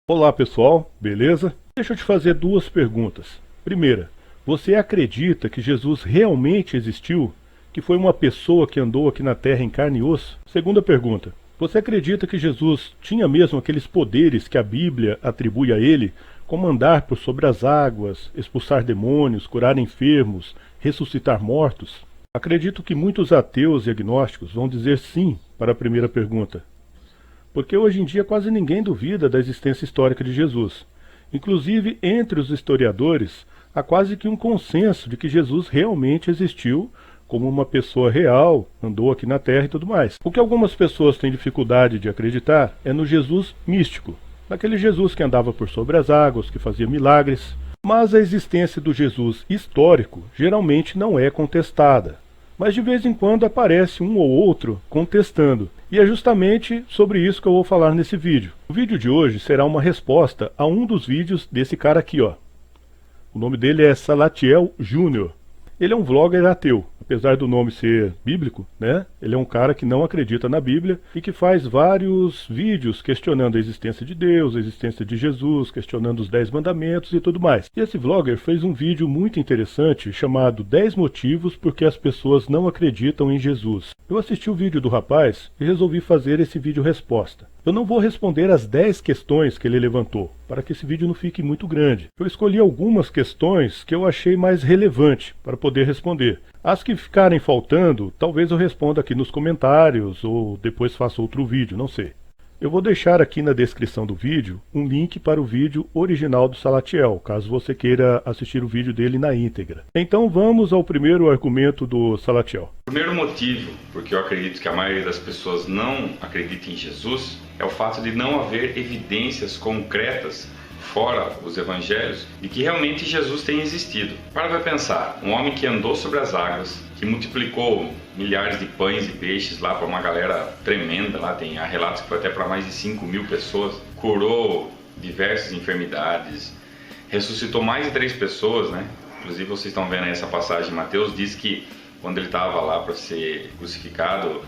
Olá pessoal, beleza? Deixa eu te fazer duas perguntas. Primeira, você acredita que Jesus realmente existiu? Que foi uma pessoa que andou aqui na Terra em carne e osso? Segunda pergunta, você acredita que Jesus tinha mesmo aqueles poderes que a Bíblia atribui a ele, como andar por sobre as águas, expulsar demônios, curar enfermos, ressuscitar mortos? Acredito que muitos ateus e agnósticos vão dizer sim para a primeira pergunta. Porque hoje em dia quase ninguém duvida da existência histórica de Jesus. Inclusive, entre os historiadores, há quase que um consenso de que Jesus realmente existiu como uma pessoa real, andou aqui na Terra e tudo mais. O que algumas pessoas têm dificuldade de acreditar é no Jesus místico, naquele Jesus que andava por sobre as águas, que fazia milagres. Mas a existência do Jesus histórico geralmente não é contestada. Mas de vez em quando aparece um ou outro contestando. E é justamente sobre isso que eu vou falar nesse vídeo. O vídeo de hoje será uma resposta a um dos vídeos desse cara aqui, ó. O nome dele é Salatiel Júnior. Ele é um vlogger ateu. Apesar do nome ser bíblico, né? Ele é um cara que não acredita na Bíblia e que faz vários vídeos questionando a existência de Deus, a existência de Jesus, questionando os 10 mandamentos e tudo mais. E esse vlogger fez um vídeo muito interessante chamado 10 motivos por que as pessoas não acreditam em Jesus. Eu assisti o vídeo do rapaz e resolvi fazer esse vídeo resposta. Eu não vou responder as 10 questões que ele levantou, para que esse vídeo não fique muito grande. Eu escolhi algumas questões que eu achei mais relevante para poder responder. As que ficarem faltando, talvez eu responda aqui nos comentários ou depois faça outro vídeo, não sei. Eu vou deixar aqui na descrição do vídeo um link para o vídeo original do Salatiel, caso você queira assistir o vídeo dele na íntegra. Então vamos ao primeiro argumento do Salatiel. O primeiro motivo porque eu acredito que a maioria das pessoas não acredita em Jesus é o fato de não haver evidências concretas, fora os evangelhos, de que realmente Jesus tem existido. Para pensar, um homem que andou sobre as águas, que multiplicou milhares de pães e peixes lá para uma galera tremenda, lá tem relatos que foi até para mais de 5.000 pessoas, curou diversas enfermidades, ressuscitou mais de 3 pessoas, né? Inclusive vocês estão vendo aí essa passagem, Mateus diz que quando ele estava lá para ser crucificado,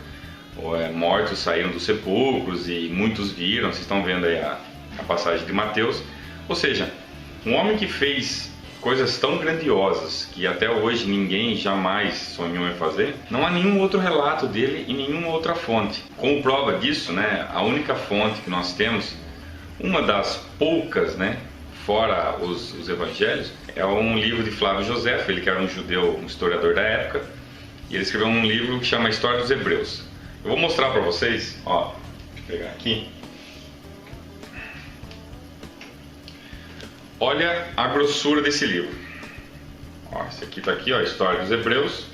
mortos saíram dos sepulcros e muitos viram, vocês estão vendo aí a passagem de Mateus. Ou seja, um homem que fez coisas tão grandiosas que até hoje ninguém jamais sonhou em fazer, não há nenhum outro relato dele em nenhuma outra fonte. Como prova disso, né, a única fonte que nós temos, uma das poucas, né, fora os evangelhos, é um livro de Flávio Josefo, ele que era um judeu, um historiador da época, e ele escreveu um livro que chama História dos Hebreus. Eu vou mostrar para vocês, ó, deixa eu pegar aqui. Olha a grossura desse livro. Ó, esse aqui está aqui, ó, História dos Hebreus.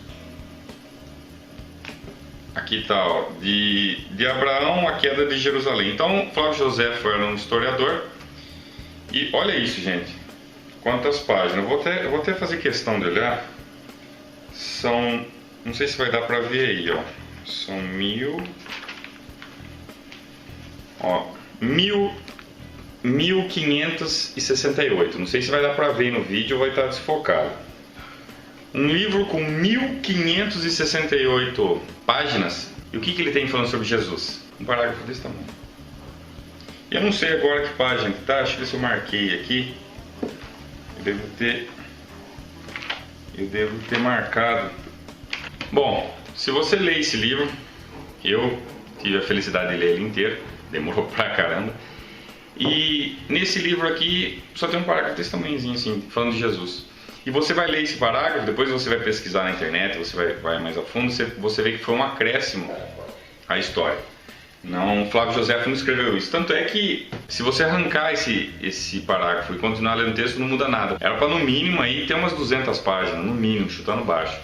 Aqui está, ó, de Abraão a queda de Jerusalém. Então, Flávio Josefo era um historiador. E olha isso, gente. Quantas páginas. Eu vou até fazer questão de olhar. São, não sei se vai dar para ver aí, ó. São 1568. Não sei se vai dar para ver no vídeo ou vai estar desfocado. Um livro com 1568 páginas. E o que ele tem falando sobre Jesus? Um parágrafo desse tamanho. Eu não sei agora que página que tá. Deixa eu ver se eu marquei aqui. Eu devo ter marcado. Bom, se você ler esse livro, eu tive a felicidade de ler ele inteiro. Demorou pra caramba. E nesse livro aqui só tem um parágrafo desse tamanhozinho assim, falando de Jesus. E você vai ler esse parágrafo, depois você vai pesquisar na internet, você vai mais a fundo, você vê que foi um acréscimo à história. Não, Flávio Josefo não escreveu isso. Tanto é que se você arrancar esse parágrafo e continuar lendo o texto, não muda nada. Era para no mínimo aí ter umas 200 páginas, no mínimo, chutando baixo.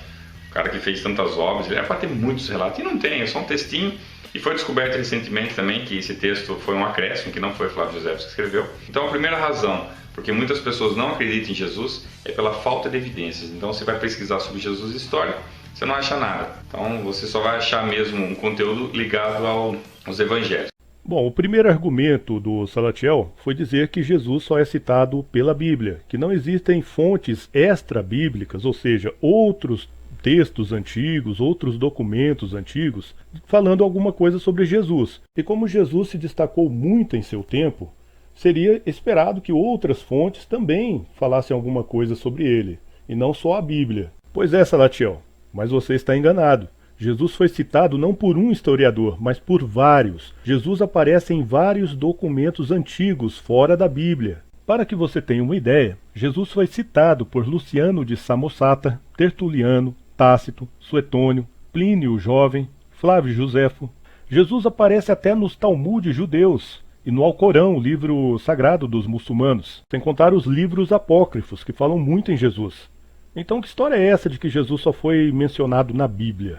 O cara que fez tantas obras, ele era para ter muitos relatos. E não tem, é só um textinho. E foi descoberto recentemente também que esse texto foi um acréscimo, que não foi Flávio Josefo que escreveu. Então a primeira razão porque muitas pessoas não acreditam em Jesus é pela falta de evidências. Então você vai pesquisar sobre Jesus histórico, você não acha nada. Então você só vai achar mesmo um conteúdo ligado aos evangelhos. Bom, o primeiro argumento do Salatiel foi dizer que Jesus só é citado pela Bíblia, que não existem fontes extra-bíblicas, ou seja, outros textos antigos, outros documentos antigos, falando alguma coisa sobre Jesus. E como Jesus se destacou muito em seu tempo, seria esperado que outras fontes também falassem alguma coisa sobre ele, e não só a Bíblia. Pois é, Salatiel, mas você está enganado. Jesus foi citado não por um historiador, mas por vários. Jesus aparece em vários documentos antigos fora da Bíblia. Para que você tenha uma ideia, Jesus foi citado por Luciano de Samosata, Tertuliano, Tácito, Suetônio, Plínio o Jovem, Flávio Josefo. Jesus aparece até nos Talmudes judeus e no Alcorão, o livro sagrado dos muçulmanos, sem contar os livros apócrifos, que falam muito em Jesus. Então que história é essa de que Jesus só foi mencionado na Bíblia?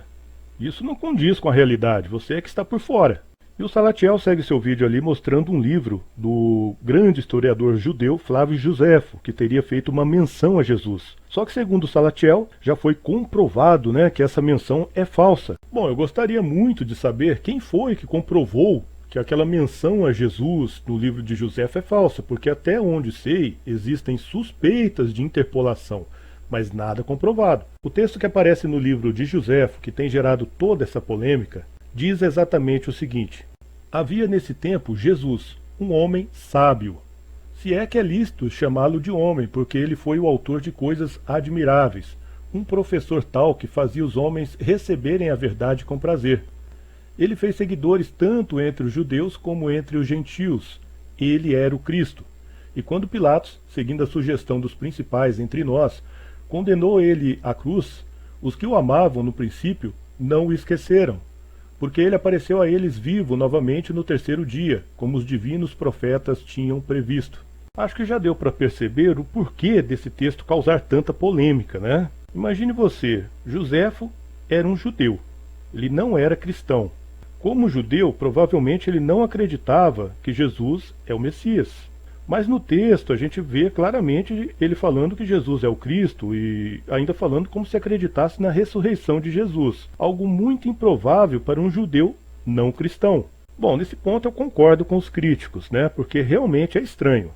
Isso não condiz com a realidade, você é que está por fora. E o Salatiel segue seu vídeo ali mostrando um livro do grande historiador judeu Flávio Josefo, que teria feito uma menção a Jesus. Só que segundo o Salatiel, já foi comprovado, que essa menção é falsa. Bom, eu gostaria muito de saber quem foi que comprovou que aquela menção a Jesus no livro de Josefo é falsa, porque até onde sei, existem suspeitas de interpolação, mas nada comprovado. O texto que aparece no livro de Josefo, que tem gerado toda essa polêmica, diz exatamente o seguinte: havia nesse tempo Jesus, um homem sábio. Se é que é lícito chamá-lo de homem, porque ele foi o autor de coisas admiráveis, um professor tal que fazia os homens receberem a verdade com prazer. Ele fez seguidores tanto entre os judeus como entre os gentios. Ele era o Cristo. E quando Pilatos, seguindo a sugestão dos principais entre nós, condenou ele à cruz, os que o amavam no princípio não o esqueceram, porque ele apareceu a eles vivo novamente no terceiro dia, como os divinos profetas tinham previsto. Acho que já deu para perceber o porquê desse texto causar tanta polêmica, né? Imagine você, Josefo era um judeu, ele não era cristão. Como judeu, provavelmente ele não acreditava que Jesus é o Messias. Mas no texto a gente vê claramente ele falando que Jesus é o Cristo e ainda falando como se acreditasse na ressurreição de Jesus. Algo muito improvável para um judeu não cristão. Bom, nesse ponto eu concordo com os críticos, porque realmente é estranho.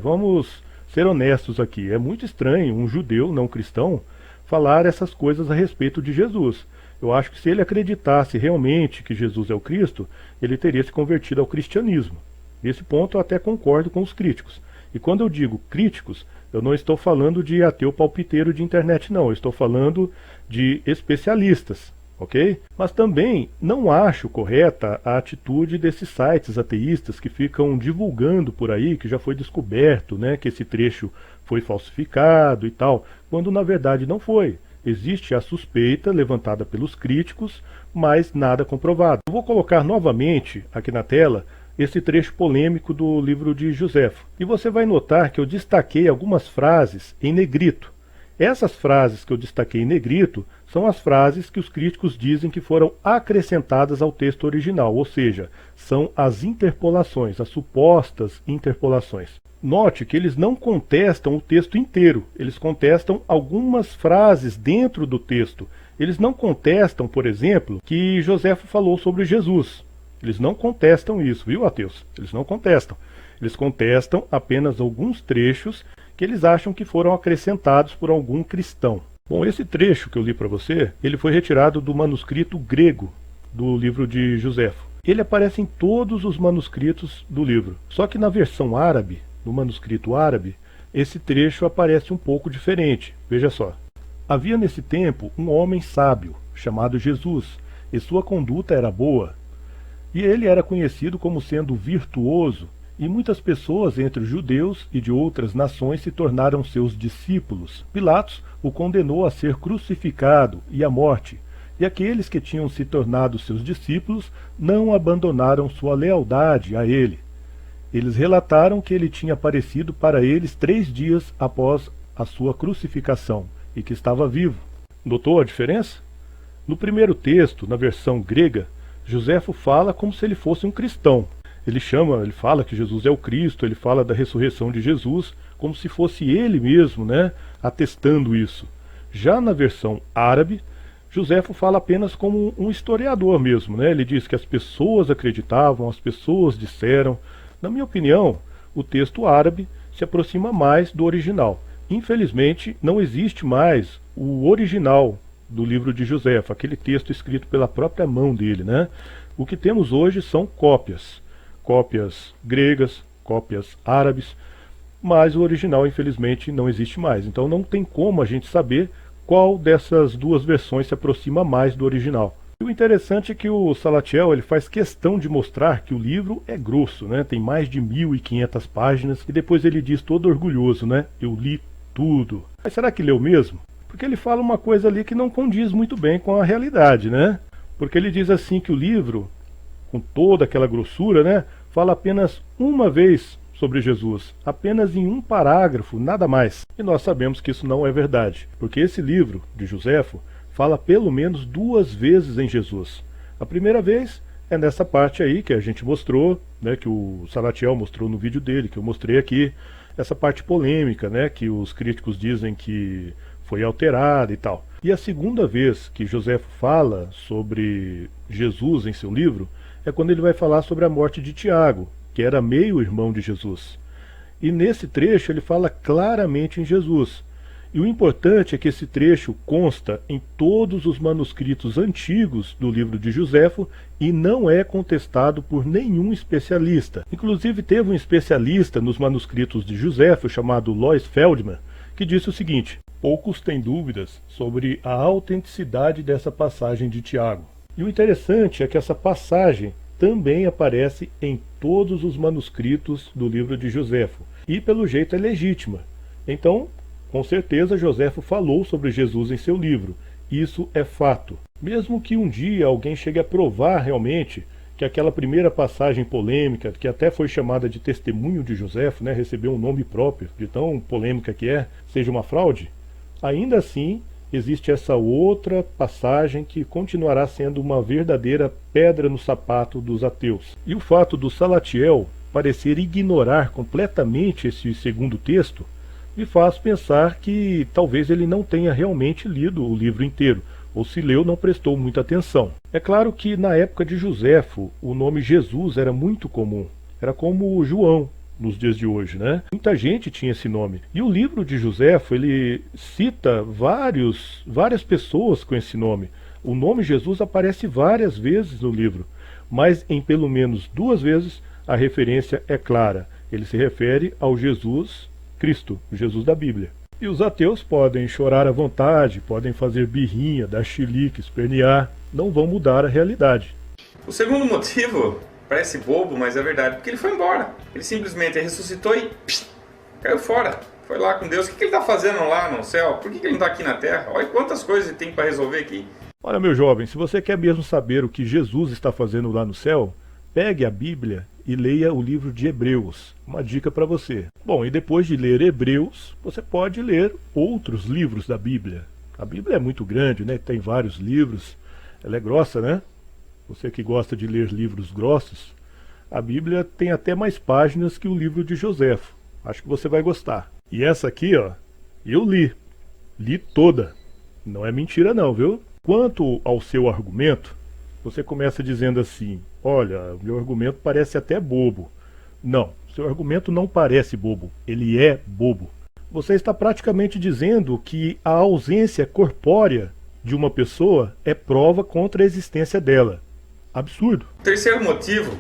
Vamos ser honestos aqui, é muito estranho um judeu não cristão falar essas coisas a respeito de Jesus. Eu acho que se ele acreditasse realmente que Jesus é o Cristo, ele teria se convertido ao cristianismo. Nesse ponto eu até concordo com os críticos. E quando eu digo críticos, eu não estou falando de ateu palpiteiro de internet não, eu estou falando de especialistas, ok? Mas também não acho correta a atitude desses sites ateístas que ficam divulgando por aí que já foi descoberto, que esse trecho foi falsificado e tal, quando na verdade não foi. Existe a suspeita levantada pelos críticos, mas nada comprovado. Eu vou colocar novamente aqui na tela esse trecho polêmico do livro de Josefo. E você vai notar que eu destaquei algumas frases em negrito. Essas frases que eu destaquei em negrito são as frases que os críticos dizem que foram acrescentadas ao texto original, ou seja, são as interpolações, as supostas interpolações. Note que eles não contestam o texto inteiro, eles contestam algumas frases dentro do texto. Eles não contestam, por exemplo, que Josefo falou sobre Jesus. Eles não contestam isso, viu, ateus? Eles não contestam. Eles contestam apenas alguns trechos que eles acham que foram acrescentados por algum cristão. Bom, esse trecho que eu li para você, ele foi retirado do manuscrito grego do livro de Josefo. Ele aparece em todos os manuscritos do livro. Só que na versão árabe, no manuscrito árabe, esse trecho aparece um pouco diferente. Veja só. Havia nesse tempo um homem sábio, chamado Jesus, e sua conduta era boa. E ele era conhecido como sendo virtuoso, e muitas pessoas entre os judeus e de outras nações se tornaram seus discípulos. Pilatos o condenou a ser crucificado e à morte, e aqueles que tinham se tornado seus discípulos não abandonaram sua lealdade a ele. Eles relataram que ele tinha aparecido para eles 3 dias após a sua crucificação, e que estava vivo. Notou a diferença? No primeiro texto, na versão grega, Josefo fala como se ele fosse um cristão. Ele fala que Jesus é o Cristo, ele fala da ressurreição de Jesus, como se fosse ele mesmo, atestando isso. Já na versão árabe, Josefo fala apenas como um historiador mesmo, Ele diz que as pessoas acreditavam, as pessoas disseram. Na minha opinião, o texto árabe se aproxima mais do original. Infelizmente, não existe mais o original do livro de Josefo, aquele texto escrito pela própria mão dele, O que temos hoje são cópias gregas, cópias árabes, mas o original infelizmente não existe mais. Então não tem como a gente saber qual dessas duas versões se aproxima mais do original. E o interessante é que o Salatiel ele faz questão de mostrar que o livro é grosso, né? Tem mais de 1.500 páginas e depois ele diz todo orgulhoso, né? Eu li tudo. Mas será que leu mesmo? Porque ele fala uma coisa ali que não condiz muito bem com a realidade, né? Porque ele diz assim que o livro, com toda aquela grossura, né? Fala apenas uma vez sobre Jesus, apenas em um parágrafo, nada mais. E nós sabemos que isso não é verdade, porque esse livro de Joséfo fala pelo menos 2 vezes em Jesus. A primeira vez é nessa parte aí que a gente mostrou, né, que o Salatiel mostrou no vídeo dele, que eu mostrei aqui, essa parte polêmica, né, que os críticos dizem que foi alterada e tal. E a segunda vez que Joséfo fala sobre Jesus em seu livro é quando ele vai falar sobre a morte de Tiago, que era meio-irmão de Jesus. E nesse trecho ele fala claramente em Jesus. E o importante é que esse trecho consta em todos os manuscritos antigos do livro de Joséfo e não é contestado por nenhum especialista. Inclusive teve um especialista nos manuscritos de Joséfo chamado Lois Feldman, que disse o seguinte: poucos têm dúvidas sobre a autenticidade dessa passagem de Tiago. E o interessante é que essa passagem também aparece em todos os manuscritos do livro de Joséfo, e pelo jeito é legítima. Então, com certeza Joséfo falou sobre Jesus em seu livro, isso é fato. Mesmo que um dia alguém chegue a provar realmente que aquela primeira passagem polêmica, que até foi chamada de testemunho de Joséfo, né, recebeu um nome próprio, de tão polêmica que é, seja uma fraude, ainda assim existe essa outra passagem que continuará sendo uma verdadeira pedra no sapato dos ateus. E o fato do Salatiel parecer ignorar completamente esse segundo texto me faz pensar que talvez ele não tenha realmente lido o livro inteiro, ou se leu não prestou muita atenção. É claro que na época de Joséfo o nome Jesus era muito comum, era como João nos dias de hoje, né? Muita gente tinha esse nome. E o livro de Joséfo, ele cita várias pessoas com esse nome. O nome Jesus aparece várias vezes no livro, mas em pelo menos 2 vezes a referência é clara. Ele se refere ao Jesus Cristo, o Jesus da Bíblia. E os ateus podem chorar à vontade, podem fazer birrinha, dar chilique, espernear, não vão mudar a realidade. O segundo motivo parece bobo, mas é verdade, porque ele foi embora. Ele simplesmente ressuscitou e caiu fora. Foi lá com Deus. O que ele está fazendo lá no céu? Por que ele não está aqui na terra? Olha quantas coisas ele tem para resolver aqui. Olha, meu jovem, se você quer mesmo saber o que Jesus está fazendo lá no céu, pegue a Bíblia e leia o livro de Hebreus. Uma dica para você. Bom, e depois de ler Hebreus, você pode ler outros livros da Bíblia. A Bíblia é muito grande, né? Tem vários livros. Ela é grossa, né? Você que gosta de ler livros grossos, a Bíblia tem até mais páginas que o livro de Joséfo. Acho que você vai gostar. E essa aqui, ó, eu li toda. Não é mentira não, viu? Quanto ao seu argumento, você começa dizendo assim: olha, o meu argumento parece até bobo. Não, seu argumento não parece bobo, ele é bobo. Você está praticamente dizendo que a ausência corpórea de uma pessoa é prova contra a existência dela. Absurdo. O terceiro motivo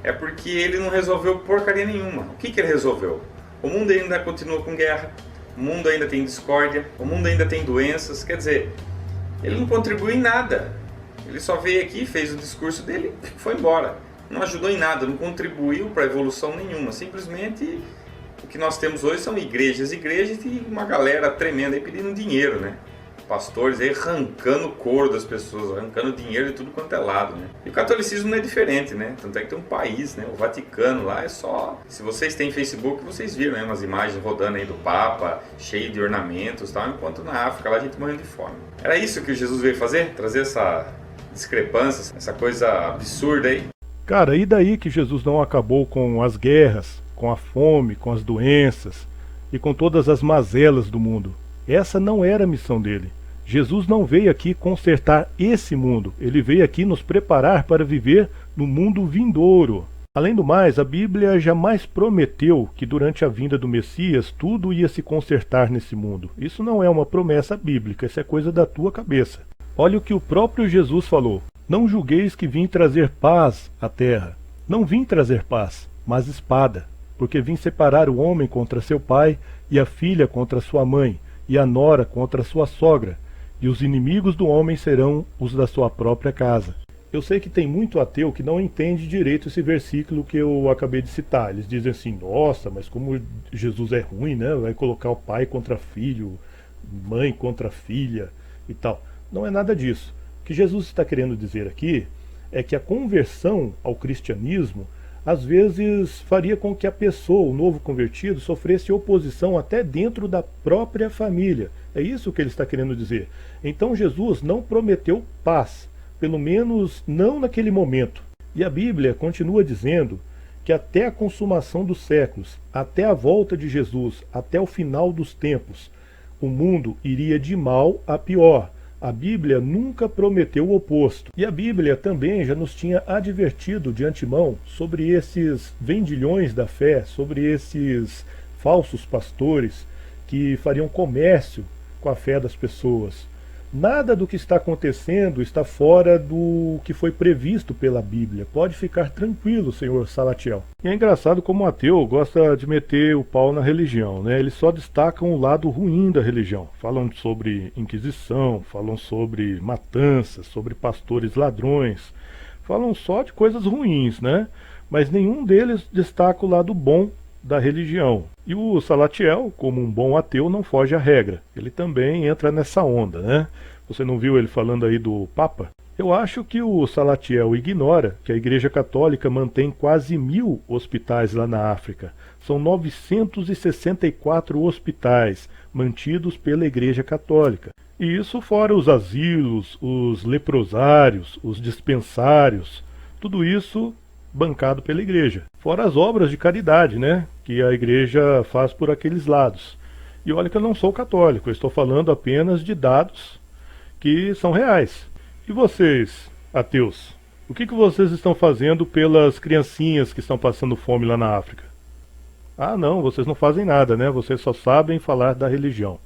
é porque ele não resolveu porcaria nenhuma. O que ele resolveu? O mundo ainda continua com guerra, o mundo ainda tem discórdia, o mundo ainda tem doenças. Quer dizer, ele não contribuiu em nada. Ele só veio aqui, fez o discurso dele e foi embora. Não ajudou em nada, não contribuiu para evolução nenhuma. Simplesmente o que nós temos hoje são igrejas e uma galera tremenda aí pedindo dinheiro, né? Pastores aí arrancando o couro das pessoas, arrancando dinheiro de tudo quanto é lado, né? E o catolicismo não é diferente, né? Tanto é que tem um país, né? O Vaticano lá é só... Se vocês têm Facebook, vocês viram, né? Umas imagens rodando aí do Papa, cheio de ornamentos e tal, enquanto na África lá a gente morrendo de fome. Era isso que Jesus veio fazer? Trazer essa discrepância, essa coisa absurda aí? Cara, e daí que Jesus não acabou com as guerras, com a fome, com as doenças e com todas as mazelas do mundo? Essa não era a missão dele. Jesus não veio aqui consertar esse mundo, ele veio aqui nos preparar para viver no mundo vindouro. Além do mais, a Bíblia jamais prometeu que durante a vinda do Messias tudo ia se consertar nesse mundo. Isso não é uma promessa bíblica, isso é coisa da tua cabeça. Olha o que o próprio Jesus falou: não julgueis que vim trazer paz à terra. Não vim trazer paz, mas espada. porque vim separar o homem contra seu pai, e a filha contra sua mãe, e a nora contra sua sogra, e os inimigos do homem serão os da sua própria casa. Eu sei que tem muito ateu que não entende direito esse versículo que eu acabei de citar. Eles dizem assim, nossa, mas como Jesus é ruim, né? Vai colocar o pai contra filho, mãe contra filha e tal. Não é nada disso. O que Jesus está querendo dizer aqui é que a conversão ao cristianismo às vezes faria com que a pessoa, o novo convertido, sofresse oposição até dentro da própria família. É isso que ele está querendo dizer. Então Jesus não prometeu paz, pelo menos não naquele momento. E a Bíblia continua dizendo que até a consumação dos séculos, até a volta de Jesus, até o final dos tempos, o mundo iria de mal a pior. A Bíblia nunca prometeu o oposto. E a Bíblia também já nos tinha advertido de antemão sobre esses vendilhões da fé, sobre esses falsos pastores que fariam comércio com a fé das pessoas. Nada do que está acontecendo está fora do que foi previsto pela Bíblia. Pode ficar tranquilo, senhor Salatiel. E é engraçado como o ateu gosta de meter o pau na religião, né? Eles só destacam o lado ruim da religião. Falam sobre Inquisição, falam sobre matanças, sobre pastores ladrões. Falam só de coisas ruins, né? Mas nenhum deles destaca o lado bom da religião. E o Salatiel, como um bom ateu, não foge à regra. Ele também entra nessa onda, né? Você não viu ele falando aí do Papa? Eu acho que o Salatiel ignora que a Igreja Católica mantém quase 1000 hospitais lá na África. São 964 hospitais mantidos pela Igreja Católica. E isso fora os asilos, os leprosários, os dispensários, tudo isso bancado pela igreja. Fora as obras de caridade, né, que a igreja faz por aqueles lados. E olha que eu não sou católico, eu estou falando apenas de dados que são reais. E vocês, ateus, o que vocês estão fazendo pelas criancinhas que estão passando fome lá na África? Ah, não, vocês não fazem nada, né? Vocês só sabem falar da religião.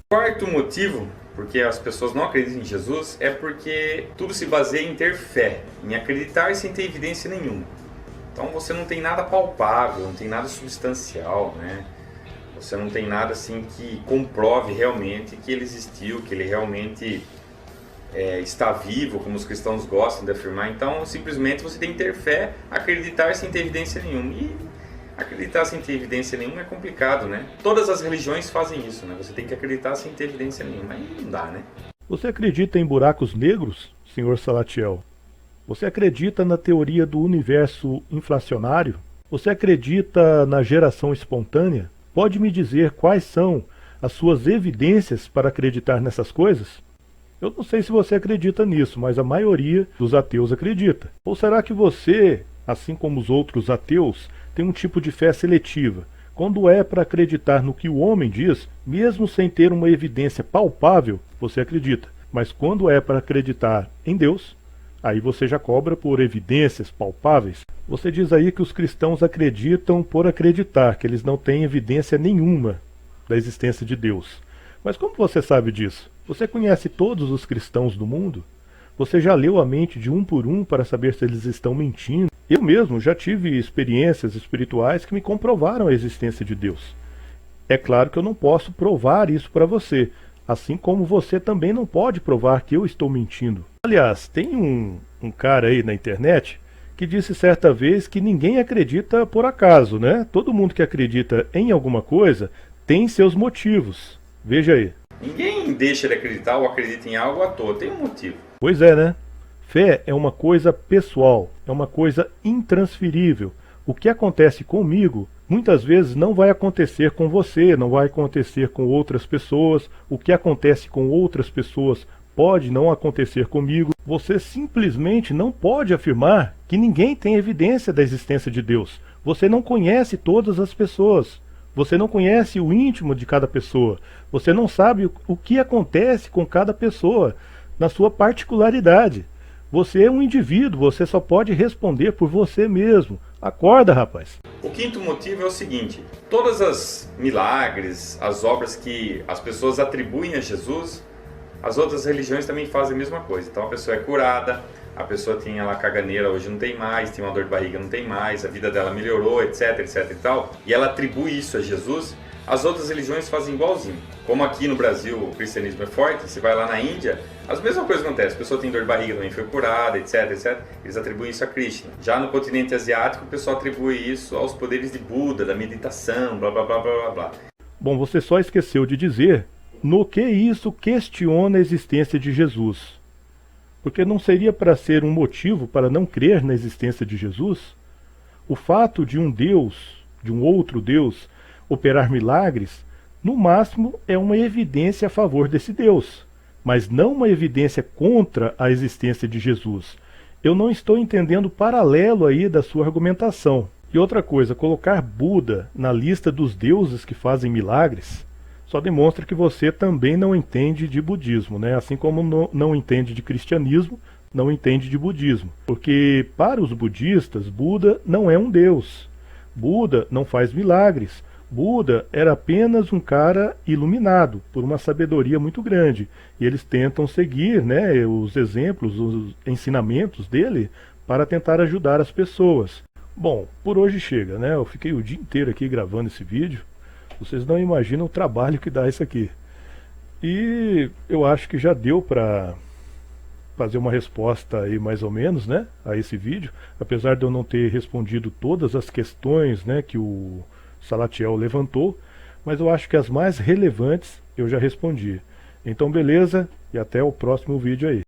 Quarto motivo porque as pessoas não acreditam em Jesus é porque tudo se baseia em ter fé, em acreditar sem ter evidência nenhuma. Então você não tem nada palpável, não tem nada substancial, né? Você não tem nada assim que comprove realmente que ele existiu, que ele realmente está vivo, como os cristãos gostam de afirmar. Então simplesmente você tem que ter fé, acreditar sem ter evidência nenhuma. E acreditar sem ter evidência nenhuma é complicado, né? Todas as religiões fazem isso, né? Você tem que acreditar sem ter evidência nenhuma. Aí não dá, né? Você acredita em buracos negros, senhor Salatiel? Você acredita na teoria do universo inflacionário? Você acredita na geração espontânea? Pode me dizer quais são as suas evidências para acreditar nessas coisas? Eu não sei se você acredita nisso, mas a maioria dos ateus acredita. Ou será que você, assim como os outros ateus, tem um tipo de fé seletiva? Quando é para acreditar no que o homem diz, mesmo sem ter uma evidência palpável, você acredita. Mas quando é para acreditar em Deus, aí você já cobra por evidências palpáveis. Você diz aí que os cristãos acreditam por acreditar, que eles não têm evidência nenhuma da existência de Deus. Mas como você sabe disso? Você conhece todos os cristãos do mundo? Você já leu a mente de um por um para saber se eles estão mentindo? Eu mesmo já tive experiências espirituais que me comprovaram a existência de Deus. É claro que eu não posso provar isso para você, assim como você também não pode provar que eu estou mentindo. Aliás, tem um cara aí na internet que disse certa vez que ninguém acredita por acaso, né? Todo mundo que acredita em alguma coisa tem seus motivos. Veja aí. Ninguém deixa de acreditar ou acredita em algo à toa, tem um motivo. Pois é, né? Fé é uma coisa pessoal, é uma coisa intransferível. O que acontece comigo, muitas vezes não vai acontecer com você, não vai acontecer com outras pessoas. O que acontece com outras pessoas pode não acontecer comigo. Você simplesmente não pode afirmar que ninguém tem evidência da existência de Deus. Você não conhece todas as pessoas. Você não conhece o íntimo de cada pessoa. Você não sabe o que acontece com cada pessoa na sua particularidade. Você é um indivíduo, você só pode responder por você mesmo. Acorda, rapaz. O quinto motivo é o seguinte: todas as milagres, as obras que as pessoas atribuem a Jesus, as outras religiões também fazem a mesma coisa. Então a pessoa é curada, a pessoa tinha lá caganeira, hoje não tem mais, tem uma dor de barriga, não tem mais, a vida dela melhorou, etc, etc e tal, e ela atribui isso a Jesus, as outras religiões fazem igualzinho. Como aqui no Brasil o cristianismo é forte, você vai lá na Índia, as mesmas coisas acontecem, a pessoa tem dor de barriga, também foi curada, etc, etc, eles atribuem isso a Krishna. Já no continente asiático, o pessoal atribui isso aos poderes de Buda, da meditação, blá blá blá blá blá blá. Bom, você só esqueceu de dizer no que isso questiona a existência de Jesus. Porque não seria para ser um motivo para não crer na existência de Jesus? O fato de um Deus, de um outro Deus, operar milagres, no máximo é uma evidência a favor desse Deus, mas não uma evidência contra a existência de Jesus. Eu não estou entendendo o paralelo aí da sua argumentação. E outra coisa, colocar Buda na lista dos deuses que fazem milagres só demonstra que você também não entende de budismo, né? Assim como não entende de cristianismo, não entende de budismo. Porque para os budistas, Buda não é um deus. Buda não faz milagres. Buda era apenas um cara iluminado por uma sabedoria muito grande. E eles tentam seguir, né, os exemplos, os ensinamentos dele para tentar ajudar as pessoas. Bom, por hoje chega, né? Eu fiquei o dia inteiro aqui gravando esse vídeo. Vocês não imaginam o trabalho que dá isso aqui. E eu acho que já deu para fazer uma resposta aí mais ou menos, né, a esse vídeo. Apesar de eu não ter respondido todas as questões, né, que o Salatiel levantou, mas eu acho que as mais relevantes eu já respondi. Então beleza, e até o próximo vídeo aí.